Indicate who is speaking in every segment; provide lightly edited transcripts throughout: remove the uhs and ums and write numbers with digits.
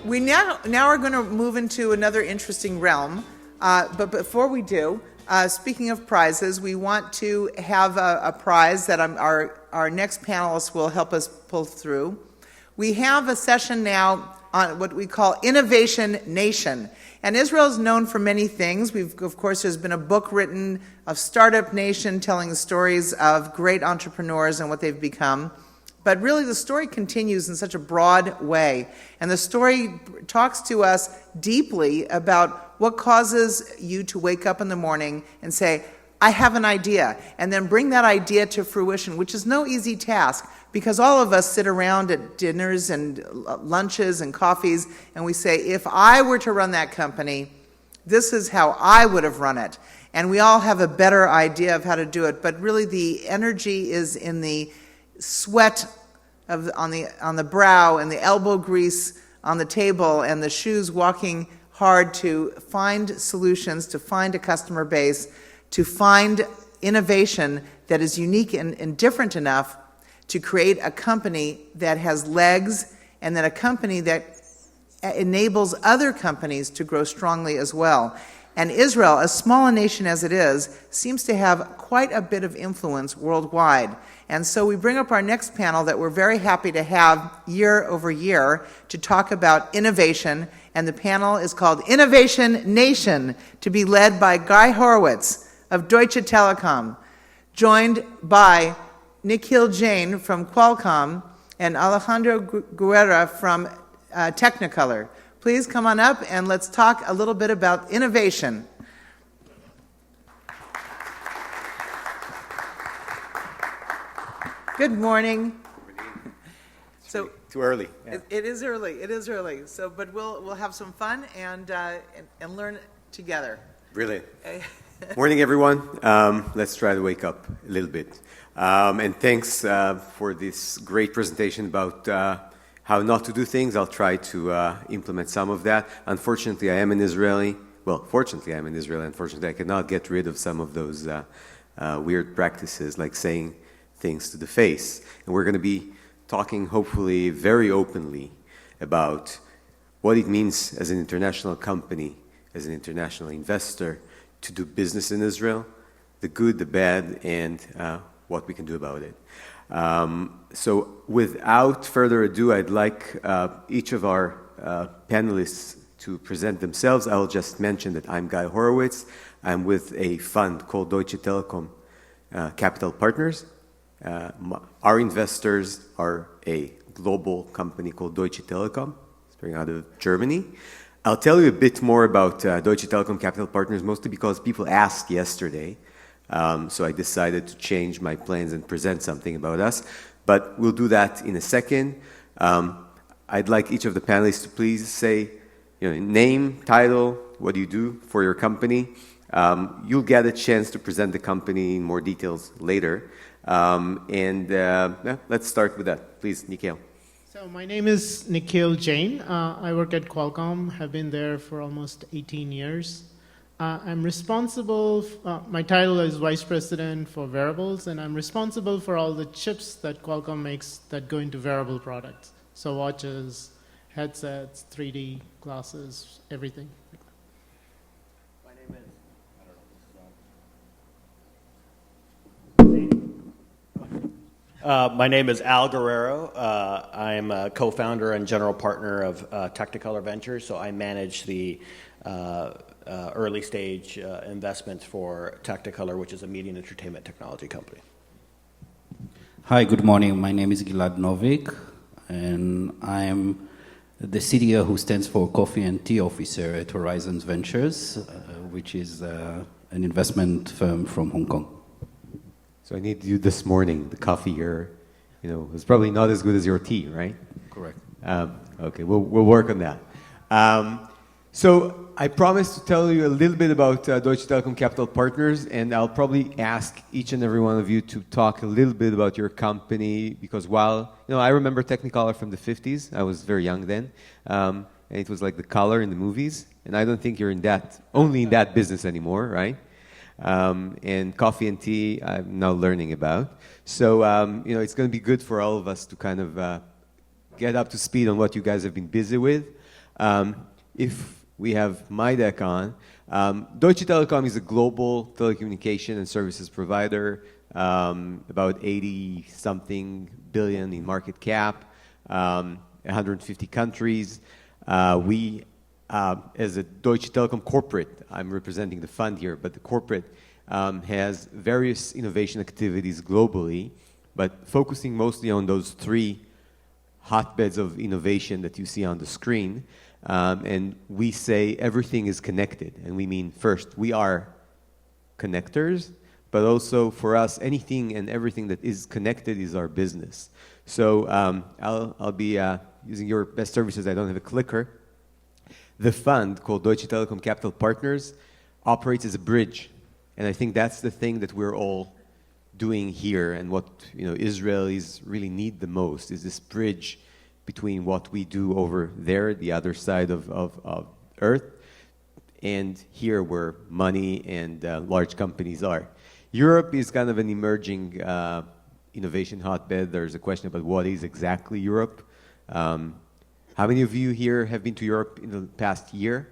Speaker 1: We now are going to move into another interesting realm. But before we do, speaking of prizes, we want to have a prize that our next panelists will help us pull through. We have a session now on what we call Innovation Nation. And Israel is known for many things. Of course, there's been a book written of Startup Nation telling the stories of great entrepreneurs and what they've become. But really, the story continues in such a broad way. And the story talks to us deeply about what causes you to wake up in the morning and say, I have an idea, and then bring that idea to fruition, which is no easy task, because all of us sit around at dinners and lunches and coffees, and we say, if I were to run that company, this is how I would have run it. And we all have a better idea of how to do it, but really the energy is in the sweat on the brow and the elbow grease on the table and the shoes walking hard to find solutions, to find a customer base, to find innovation that is unique and different enough to create a company that has legs and then a company that enables other companies to grow strongly as well. And Israel, as small a nation as it is, seems to have quite a bit of influence worldwide. And so we bring up our next panel that we're very happy to have year over year to talk about innovation. And the panel is called Innovation Nation, to be led by Guy Horowitz of Deutsche Telekom, joined by Nikhil Jain from Qualcomm and Alejandro Guerra from Technicolor. Please come on up and let's talk a little bit about innovation. Good morning. So
Speaker 2: too early.
Speaker 1: Yeah. It is early. It is early. So, but we'll have some fun and learn together.
Speaker 2: Brilliant. Morning, everyone. Let's try to wake up a little bit. And thanks for this great presentation about how not to do things. I'll try to implement some of that. Unfortunately, I am an Israeli. Well, fortunately, I'm an Israeli. Unfortunately, I cannot get rid of some of those weird practices, like saying things to the face. And we're going to be talking, hopefully, very openly about what it means as an international company, as an international investor, to do business in Israel, the good, the bad, and what we can do about it. So without further ado, I'd like each of our panelists to present themselves. I'll just mention that I'm Guy Horowitz. I'm with a fund called Deutsche Telekom Capital Partners. Our investors are a global company called Deutsche Telekom. It's based out of Germany. I'll tell you a bit more about Deutsche Telekom Capital Partners, mostly because people asked yesterday. So I decided to change my plans and present something about us. But we'll do that in a second. I'd like each of the panelists to please say, name, title, what do you do for your company. You'll get a chance to present the company in more details later. Let's start with that. Please, Nikhil.
Speaker 3: So my name is Nikhil Jain. I work at Qualcomm, have been there for almost 18 years. I'm responsible, my title is Vice President for Wearables, and I'm responsible for all the chips that Qualcomm makes that go into wearable products. So watches, headsets, 3D glasses, everything.
Speaker 4: My name is Al Guerrero. I'm a co-founder and general partner of Technicolor Ventures, so I manage the early stage investments for Technicolor, which is a media and entertainment technology company.
Speaker 5: Hi, good morning. My name is Gilad Novik, and I'm the CDO who stands for Coffee and Tea Officer at Horizons Ventures, which is an investment firm from Hong Kong.
Speaker 2: So I need you this morning. The coffee here, is probably not as good as your tea, right?
Speaker 5: Correct.
Speaker 2: Okay, we'll work on that. So I promised to tell you a little bit about Deutsche Telekom Capital Partners, and I'll probably ask each and every one of you to talk a little bit about your company, because while, I remember Technicolor from the 50s, I was very young then, and it was like the color in the movies, and I don't think you're only in that business anymore, right? And coffee and tea I'm now learning about. So, it's going to be good for all of us to kind of get up to speed on what you guys have been busy with. If we have my deck on, Deutsche Telekom is a global telecommunication and services provider, about 80-something billion in market cap, 150 countries. We, as a Deutsche Telekom corporate, I'm representing the fund here, but the corporate has various innovation activities globally, but focusing mostly on those three hotbeds of innovation that you see on the screen. And we say everything is connected. And we mean, first, we are connectors, but also for us, anything and everything that is connected is our business. So I'll be using your best services. I don't have a clicker. The fund called Deutsche Telekom Capital Partners operates as a bridge. And I think that's the thing that we're all doing here, and what Israelis really need the most is this bridge between what we do over there, the other side of Earth, and here where money and large companies are. Europe is kind of an emerging innovation hotbed. There's a question about what is exactly Europe. How many of you here have been to Europe in the past year?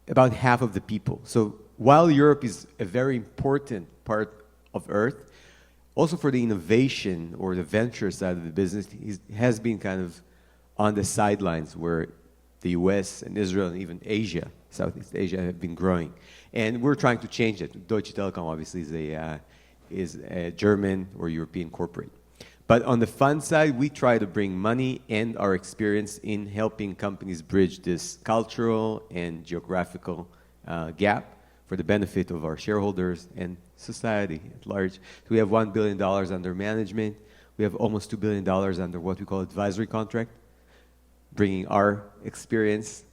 Speaker 2: About half of the people. So while Europe is a very important part of Earth, also for the innovation or the venture side of the business, it has been kind of on the sidelines where the US and Israel and even Asia, Southeast Asia, have been growing. And we're trying to change it. Deutsche Telekom obviously is a German or European corporate. But on the fund side, we try to bring money and our experience in helping companies bridge this cultural and geographical gap for the benefit of our shareholders and society at large. So we have $1 billion under management. We have almost $2 billion under what we call advisory contract, bringing our experience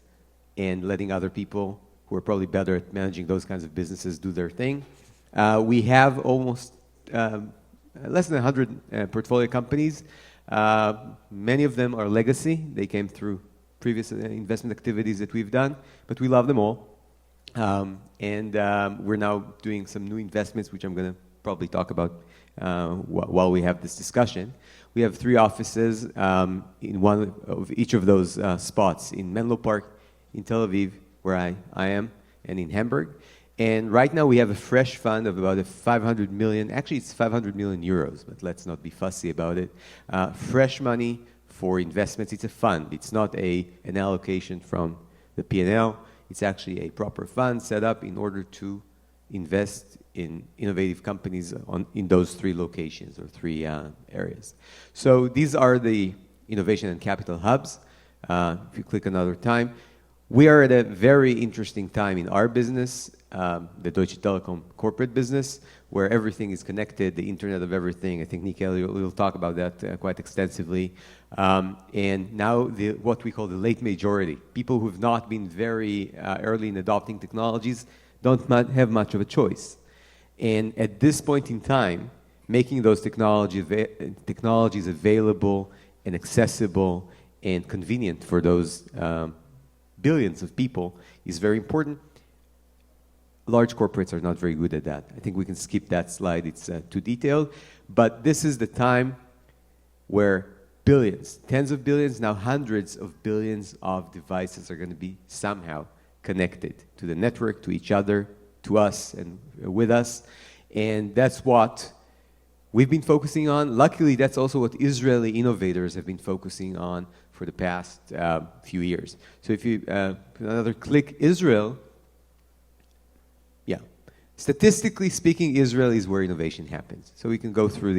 Speaker 2: and letting other people who are probably better at managing those kinds of businesses do their thing. We have almost less than 100 portfolio companies. Many of them are legacy. They came through previous investment activities that we've done, but we love them all. And we're now doing some new investments, which I'm going to probably talk about while we have this discussion. We have 3 offices in one of each of those spots, in Menlo Park, in Tel Aviv, where I am, and in Hamburg. And right now we have a fresh fund of about 500 million, actually it's 500 million euros, but let's not be fussy about it. Fresh money for investments. It's a fund. It's not an allocation from the P&L. It's actually a proper fund set up in order to invest in innovative companies in those 3 locations or 3 areas. So these are the innovation and capital hubs. If you click another time, we are at a very interesting time in our business, the Deutsche Telekom corporate business, where everything is connected, the Internet of Everything. I think Nikhil will talk about that quite extensively. And now what we call the late majority, people who have not been very early in adopting technologies, don't have much of a choice. And at this point in time, making those technologies available and accessible and convenient for those billions of people is very important. Large corporates are not very good at that. I think we can skip that slide. It's too detailed. But this is the time where billions, tens of billions, now hundreds of billions of devices are going to be somehow connected to the network, to each other, to us, and with us. And that's what we've been focusing on. Luckily, that's also what Israeli innovators have been focusing on for the past few years. So if you put another click, Israel, statistically speaking, Israel is where innovation happens. So we can go through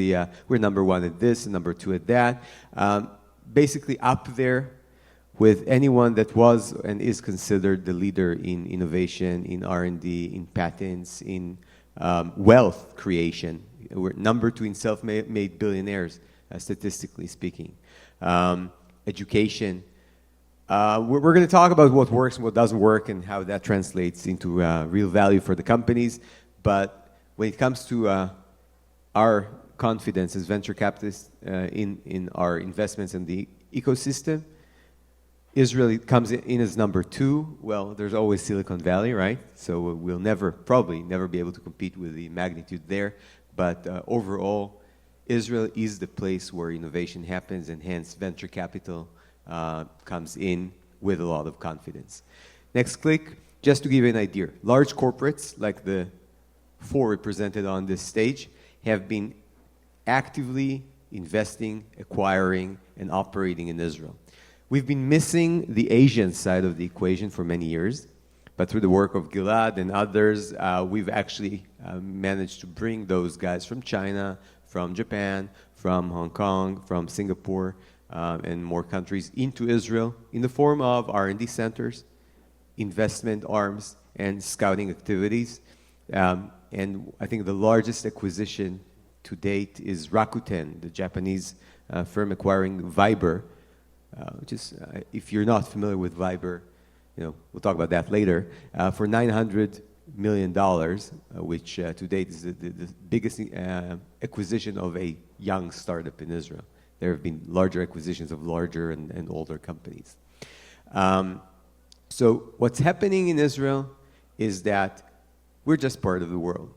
Speaker 2: we're number 1 at this and number 2 at that. Basically up there with anyone that was and is considered the leader in innovation, in R&D, in patents, in wealth creation. We're number 2 in self-made billionaires, statistically speaking. Education. We're going to talk about what works and what doesn't work and how that translates into real value for the companies. But when it comes to our confidence as venture capitalists in our investments in the ecosystem, Israel comes in as number 2. Well, there's always Silicon Valley, right? So we'll probably never be able to compete with the magnitude there. But overall, Israel is the place where innovation happens, and hence venture capital comes in with a lot of confidence. Next click, just to give you an idea. Large corporates, like the 4 represented on this stage, have been actively investing, acquiring, and operating in Israel. We've been missing the Asian side of the equation for many years, but through the work of Gilad and others, we've actually managed to bring those guys from China, from Japan, from Hong Kong, from Singapore, and more countries into Israel in the form of R&D centers, investment arms, and scouting activities. And I think the largest acquisition to date is Rakuten, the Japanese firm acquiring Viber, which is, if you're not familiar with Viber, we'll talk about that later, for $900 million, which to date is the biggest acquisition of a young startup in Israel. There have been larger acquisitions of larger and older companies. So what's happening in Israel is that we're just part of the world.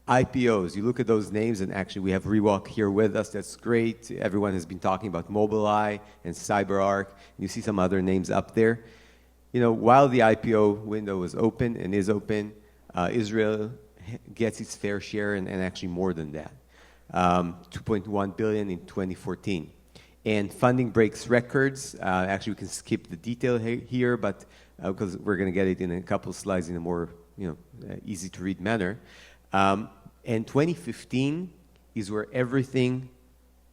Speaker 2: IPOs, you look at those names, and actually we have Rewalk here with us. That's great. Everyone has been talking about Mobileye and CyberArk. You see some other names up there. While the IPO window is open and is open, Israel gets its fair share and actually more than that. 2.1 billion in 2014. And funding breaks records. Actually, we can skip the detail here, but because we're going to get it in a couple of slides in a more easy to read manner. And 2015 is where everything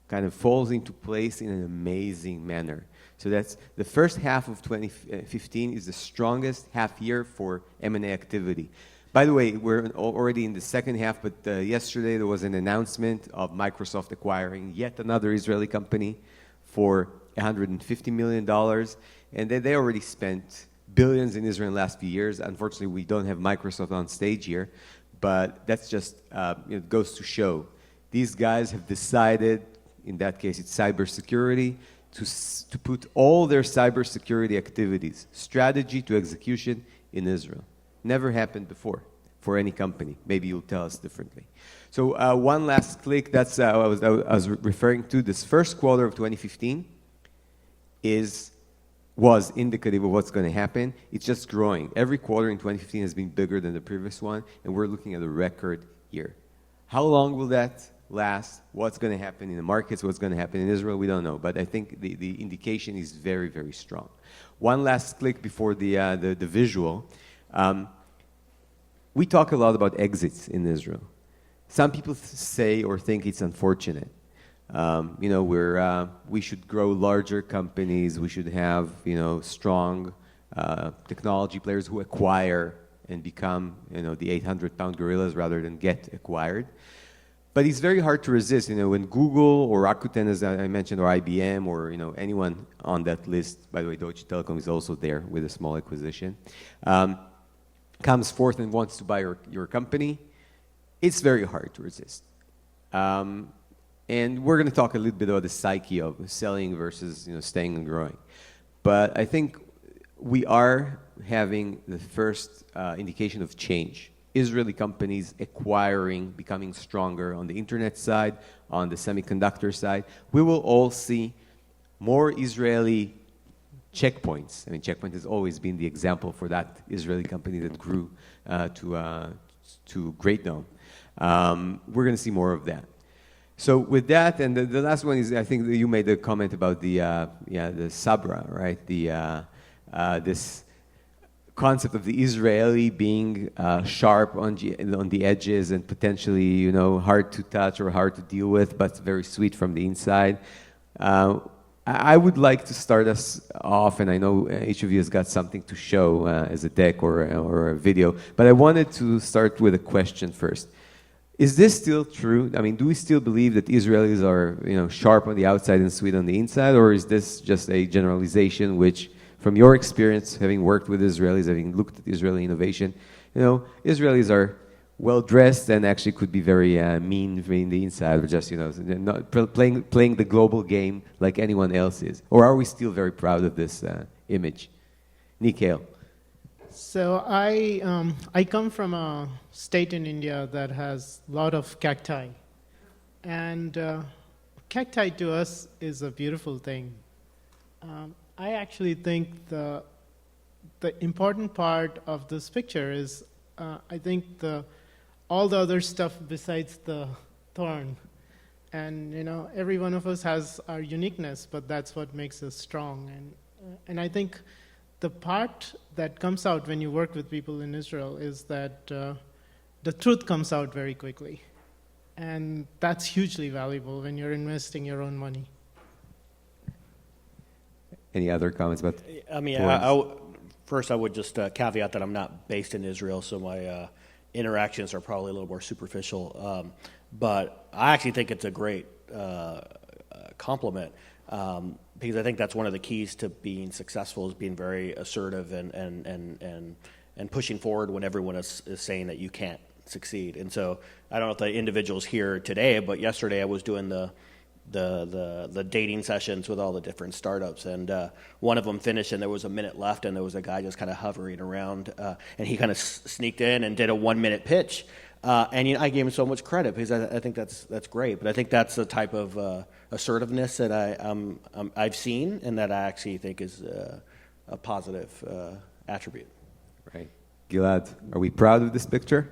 Speaker 2: kind of falls into place in an amazing manner. So that's the first half of 2015 is the strongest half year for M&A activity. By the way, we're already in the second half, but yesterday there was an announcement of Microsoft acquiring yet another Israeli company for $150 million. And they already spent billions in Israel in the last few years. Unfortunately, we don't have Microsoft on stage here, but that's just, it goes to show. These guys have decided, in that case it's cybersecurity, to put all their cybersecurity activities, strategy to execution in Israel. Never happened before for any company. Maybe you'll tell us differently. So one last click, that's I was referring to. This first quarter of 2015 was indicative of what's going to happen. It's just growing. Every quarter in 2015 has been bigger than the previous one, and we're looking at a record year. How long will that last? What's going to happen in the markets? What's going to happen in Israel? We don't know, but I think the indication is very, very strong. One last click before the visual. We talk a lot about exits in Israel. Some people say or think it's unfortunate. We should grow larger companies. We should have, strong technology players who acquire and become, the 800-pound gorillas rather than get acquired. But it's very hard to resist. When Google or Rakuten, as I mentioned, or IBM, or anyone on that list. By the way, Deutsche Telekom is also there with a small acquisition. Comes forth and wants to buy your company. It's very hard to resist. And we're going to talk a little bit about the psyche of selling versus staying and growing. But I think we are having the first indication of change. Israeli companies acquiring, becoming stronger on the internet side, on the semiconductor side. We will all see more Israeli checkpoints. I mean, Checkpoint has always been the example for that Israeli company that grew to great known. We're going to see more of that. So with that, and the last one is, I think you made a comment about the Sabra, right? This concept of the Israeli being sharp on the edges and potentially, hard to touch or hard to deal with, but very sweet from the inside. I would like to start us off, and I know each of you has got something to show as a deck or a video, but I wanted to start with a question first. Is this still true? I mean, do we still believe that Israelis are, sharp on the outside and sweet on the inside, or is this just a generalization which, from your experience, having worked with Israelis, having looked at Israeli innovation, Israelis are well-dressed and actually could be very mean in the inside, or just, not playing the global game like anyone else is? Or are we still very proud of this image? Nikhil.
Speaker 3: So I come from a state in India that has a lot of cacti. And cacti to us is a beautiful thing. I actually think the important part of this picture is, I think all the other stuff besides the thorn. And every one of us has our uniqueness, but that's what makes us strong. And I think the part that comes out when you work with people in Israel is that the truth comes out very quickly. And that's hugely valuable when you're investing your own money.
Speaker 2: Any other comments about?
Speaker 4: I mean, first I would just caveat that I'm not based in Israel, so my interactions are probably a little more superficial. But I actually think it's a great compliment, because I think that's one of the keys to being successful, is being very assertive and pushing forward when everyone is saying that you can't succeed. And so I don't know if the individual's here today, but yesterday I was doing the dating sessions with all the different startups, and one of them finished and there was a minute left, and there was a guy just kind of hovering around, and he kind of sneaked in and did a 1-minute pitch, and I gave him so much credit, because I think that's great. But I think that's the type of assertiveness that I've seen, and that I actually think is a positive attribute.
Speaker 2: Right. Gilad, are we proud of this picture?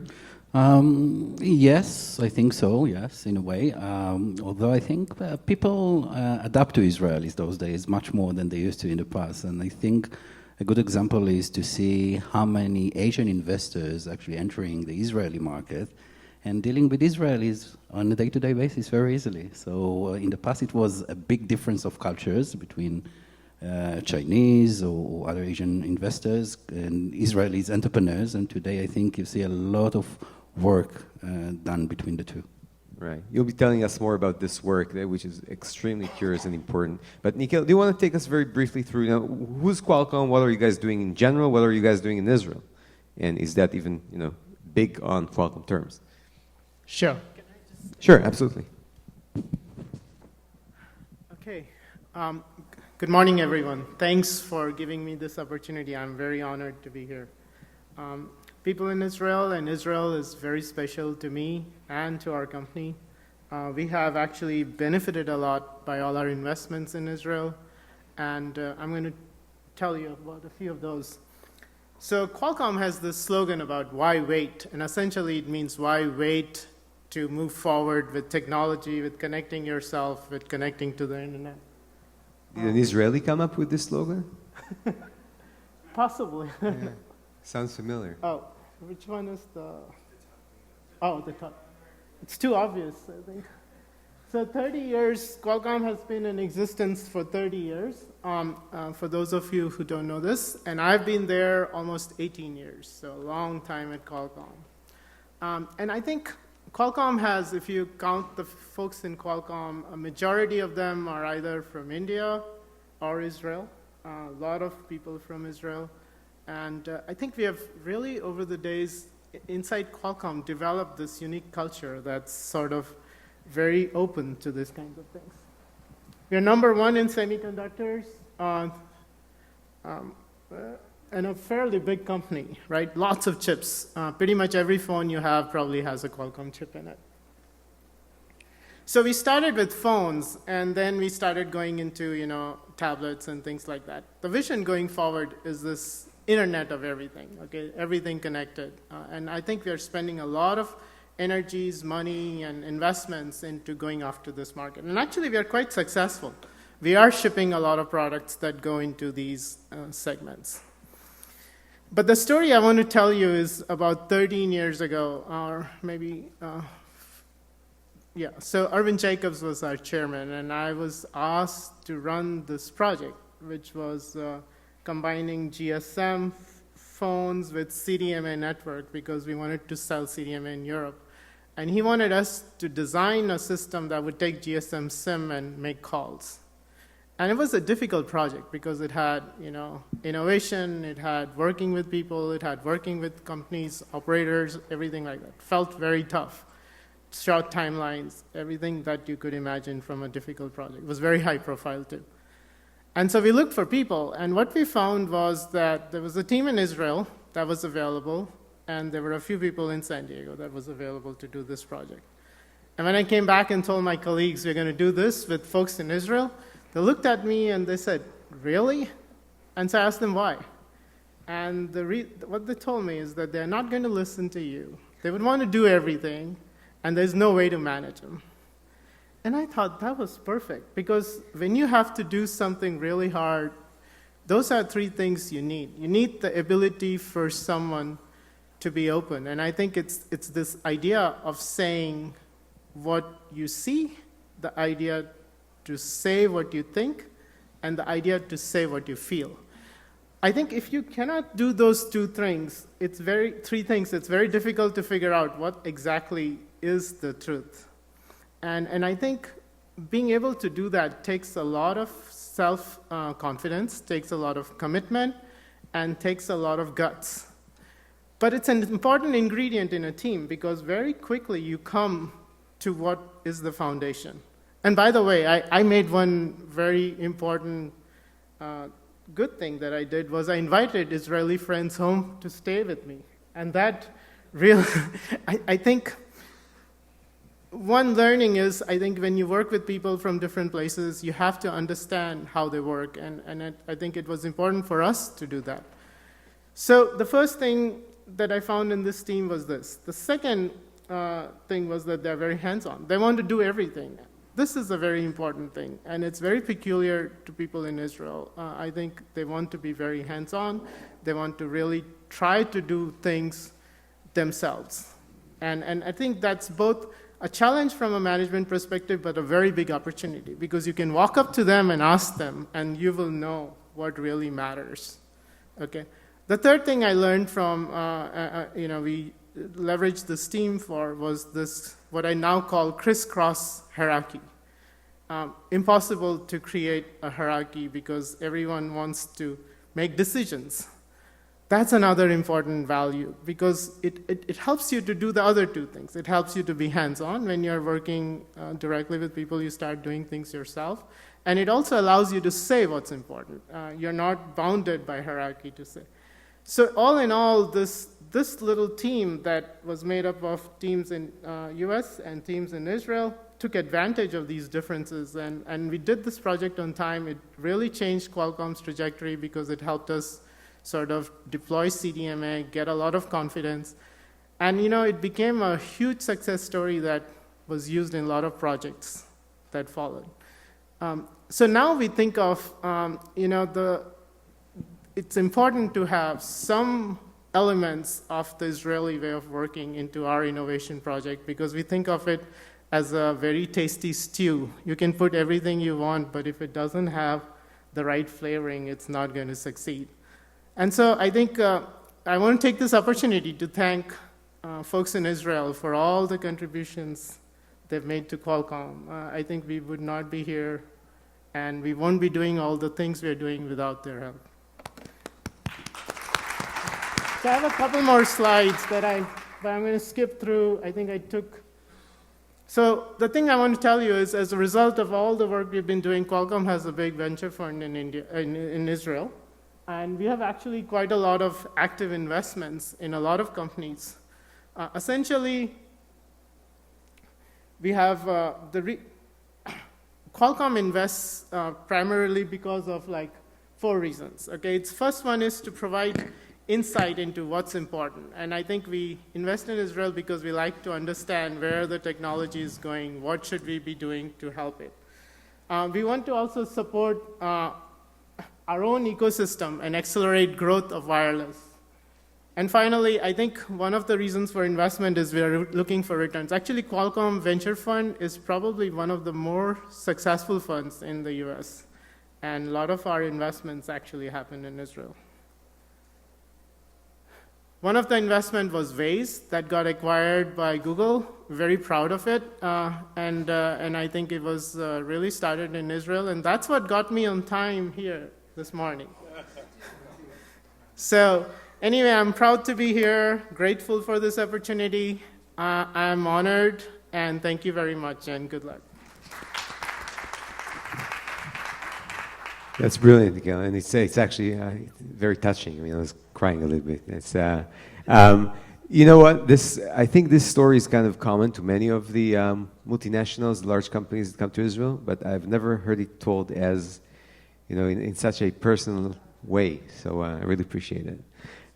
Speaker 5: Yes, I think so, yes, in a way. Although I think people adapt to Israelis those days much more than they used to in the past. And I think a good example is to see how many Asian investors actually entering the Israeli market and dealing with Israelis on a day-to-day basis very easily. So in the past it was a big difference of cultures between Chinese or other Asian investors and Israelis entrepreneurs. And today I think you see a lot of work done between the two.
Speaker 2: Right. You'll be telling us more about this work, which is extremely curious and important. But Nikhil, do you want to take us very briefly through, who's Qualcomm? What are you guys doing in general? What are you guys doing in Israel? And is that even, big on Qualcomm terms?
Speaker 3: Sure.
Speaker 2: Sure, absolutely.
Speaker 3: Okay. Good morning, everyone. Thanks for giving me this opportunity. I'm very honored to be here. People in Israel, and Israel is very special to me and to our company. We have actually benefited a lot by all our investments in Israel, and I'm going to tell you about a few of those. So Qualcomm has this slogan about why wait, and essentially it means why wait to move forward with technology, with connecting yourself, with connecting to the internet.
Speaker 2: Did an Israeli come up with this slogan?
Speaker 3: Possibly.
Speaker 2: Yeah. Sounds familiar.
Speaker 3: Oh, which one is the... Oh, the top. It's too obvious, I think. So 30 years, Qualcomm has been in existence for 30 years, for those of you who don't know this, and I've been there almost 18 years, so a long time at Qualcomm. And I think Qualcomm has, if you count the folks in Qualcomm, a majority of them are either from India or Israel, a lot of people from Israel. And I think we have really, over the days, inside Qualcomm, developed this unique culture that's sort of very open to these kinds of things. We are number one in semiconductors, and a fairly big company, right? Lots of chips. Pretty much every phone you have probably has a Qualcomm chip in it. So we started with phones, and then we started going into, tablets and things like that. The vision going forward is this internet of everything, okay? Everything connected. And I think we are spending a lot of energies, money, and investments into going after this market. And actually, we are quite successful. We are shipping a lot of products that go into these segments. But the story I want to tell you is about 13 years ago, or maybe, so Arvind Jacobs was our chairman, and I was asked to run this project, which was combining GSM phones with CDMA network, because we wanted to sell CDMA in Europe. And he wanted us to design a system that would take GSM SIM and make calls. And it was a difficult project because it had, innovation, it had working with people, it had working with companies, operators, everything like that. Felt very tough. Short timelines, everything that you could imagine from a difficult project. It was very high profile too. And so we looked for people, and what we found was that there was a team in Israel that was available, and there were a few people in San Diego that was available to do this project. And when I came back and told my colleagues we're going to do this with folks in Israel, they looked at me and they said, really? And so I asked them why. And what they told me is that they're not going to listen to you. They would want to do everything, and there's no way to manage them. And I thought that was perfect, because when you have to do something really hard, those are three things you need. You need the ability for someone to be open. And I think it's this idea of saying what you see, the idea to say what you think, and the idea to say what you feel. I think if you cannot do those three things, it's very difficult to figure out what exactly is the truth. And I think being able to do that takes a lot of self-confidence, takes a lot of commitment, and takes a lot of guts. But it's an important ingredient in a team, because very quickly you come to what is the foundation. And by the way, I made one very important good thing that I did was I invited Israeli friends home to stay with me. And that really, I think one learning is, I think when you work with people from different places, you have to understand how they work. And I think it was important for us to do that. So the first thing that I found in this team was this. The second thing was that they're very hands-on. They want to do everything. This is a very important thing, and it's very peculiar to people in Israel. I think they want to be very hands-on. They want to really try to do things themselves. And I think that's both a challenge from a management perspective, but a very big opportunity, because you can walk up to them and ask them, and you will know what really matters. Okay. The third thing I learned from, we leveraged this team for was this, what I now call crisscross hierarchy. Impossible to create a hierarchy because everyone wants to make decisions. That's another important value, because it helps you to do the other two things. It helps you to be hands-on. When you're working directly with people, you start doing things yourself. And it also allows you to say what's important. You're not bounded by hierarchy to say. So all in all, this little team that was made up of teams in US and teams in Israel took advantage of these differences. And we did this project on time. It really changed Qualcomm's trajectory because it helped us sort of deploy CDMA, get a lot of confidence. And, it became a huge success story that was used in a lot of projects that followed. So now we think of, it's important to have some elements of the Israeli way of working into our innovation project, because we think of it as a very tasty stew. You can put everything you want, but if it doesn't have the right flavoring, it's not going to succeed. And so I think I want to take this opportunity to thank folks in Israel for all the contributions they've made to Qualcomm. I think we would not be here, and we won't be doing all the things we're doing without their help. So I have a couple more slides but I'm going to skip through. I think I took. So the thing I want to tell you is, as a result of all the work we've been doing, Qualcomm has a big venture fund in Israel. And we have actually quite a lot of active investments in a lot of companies. Essentially, we have Qualcomm invests primarily because of 4 reasons. Okay, its first one is to provide insight into what's important. And I think we invest in Israel because we like to understand where the technology is going, what should we be doing to help it. We want to also support our own ecosystem and accelerate growth of wireless. And finally, I think one of the reasons for investment is we are looking for returns. Actually, Qualcomm Venture Fund is probably one of the more successful funds in the US. And a lot of our investments actually happen in Israel. One of the investment was Waze that got acquired by Google. Very proud of it. And I think it was really started in Israel. And that's what got me on time here this morning. So anyway, I'm proud to be here, grateful for this opportunity. I'm honored, and thank you very much, and good luck.
Speaker 2: That's brilliant, Nikhil, and it's actually very touching. I mean, I was crying a little bit. It's You know what? I think this story is kind of common to many of the multinationals, large companies that come to Israel, but I've never heard it told as, in such a personal way. So I really appreciate it.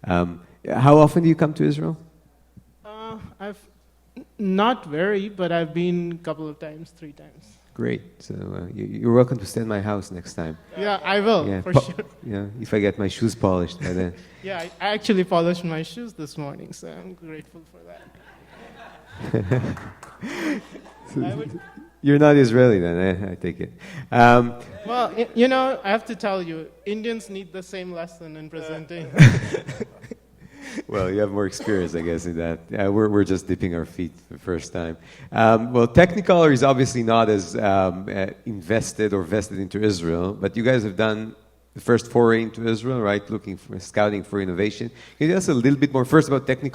Speaker 2: How often do you come to Israel?
Speaker 3: I've not very, but I've been a couple of times, 3 times.
Speaker 2: Great. So you're welcome to stay in my house next time.
Speaker 3: Yeah, I will, for sure.
Speaker 2: If I get my shoes polished by then.
Speaker 3: Yeah, I actually polished my shoes this morning, so I'm grateful for that.
Speaker 2: You're not Israeli then, I take it.
Speaker 3: Well, I have to tell you, Indians need the same lesson in presenting.
Speaker 2: Well, you have more experience, I guess, in that. We're just dipping our feet for the first time. Well, Technicolor is obviously not as invested or vested into Israel, but you guys have done the first foray into Israel, right? Scouting for innovation. Can you tell us a little bit more first about Technicolor?